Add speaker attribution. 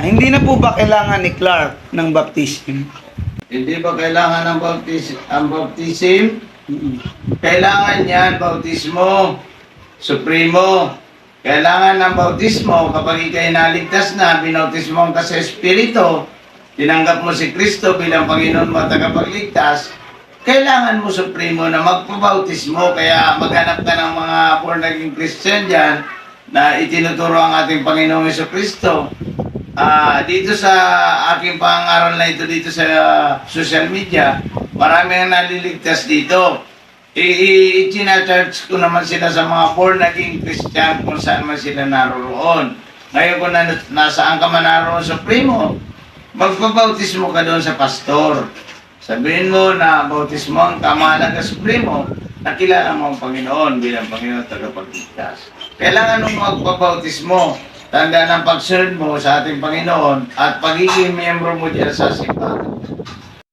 Speaker 1: hindi na po ba kailangan ni Clark ng baptism?
Speaker 2: Hindi ba kailangan ng baptism? Kailangan yan, bautismo, supremo. Kailangan ng bautismo kapag ikay naligtas na, binautismo ka sa Espiritu, tinanggap mo si Kristo bilang Panginoon mo at tagapagligtas, kailangan mo supremo na magpabautismo. Kaya maghanap ka ng mga born again Christian dyan na itinuturo ang ating Panginoong Jesucristo. Dito sa aking pangaral na ito dito sa social media, marami ang naliligtas dito. I-charge ko naman sila sa mga born again Christian kung saan man sila naroon. Ngayon kung nasaan ka man naroon sa primo, magpabautismo ka doon sa pastor. Sabihin mo na bautismo ang kamahalaga sa primo, nakilala mo ang Panginoon bilang Panginoon tagapagligtas. Kailangan mong magpabautismo. Tanda ng pagsunod mo sa ating Panginoon at pagiging miyembro mo diyan sa simbahan.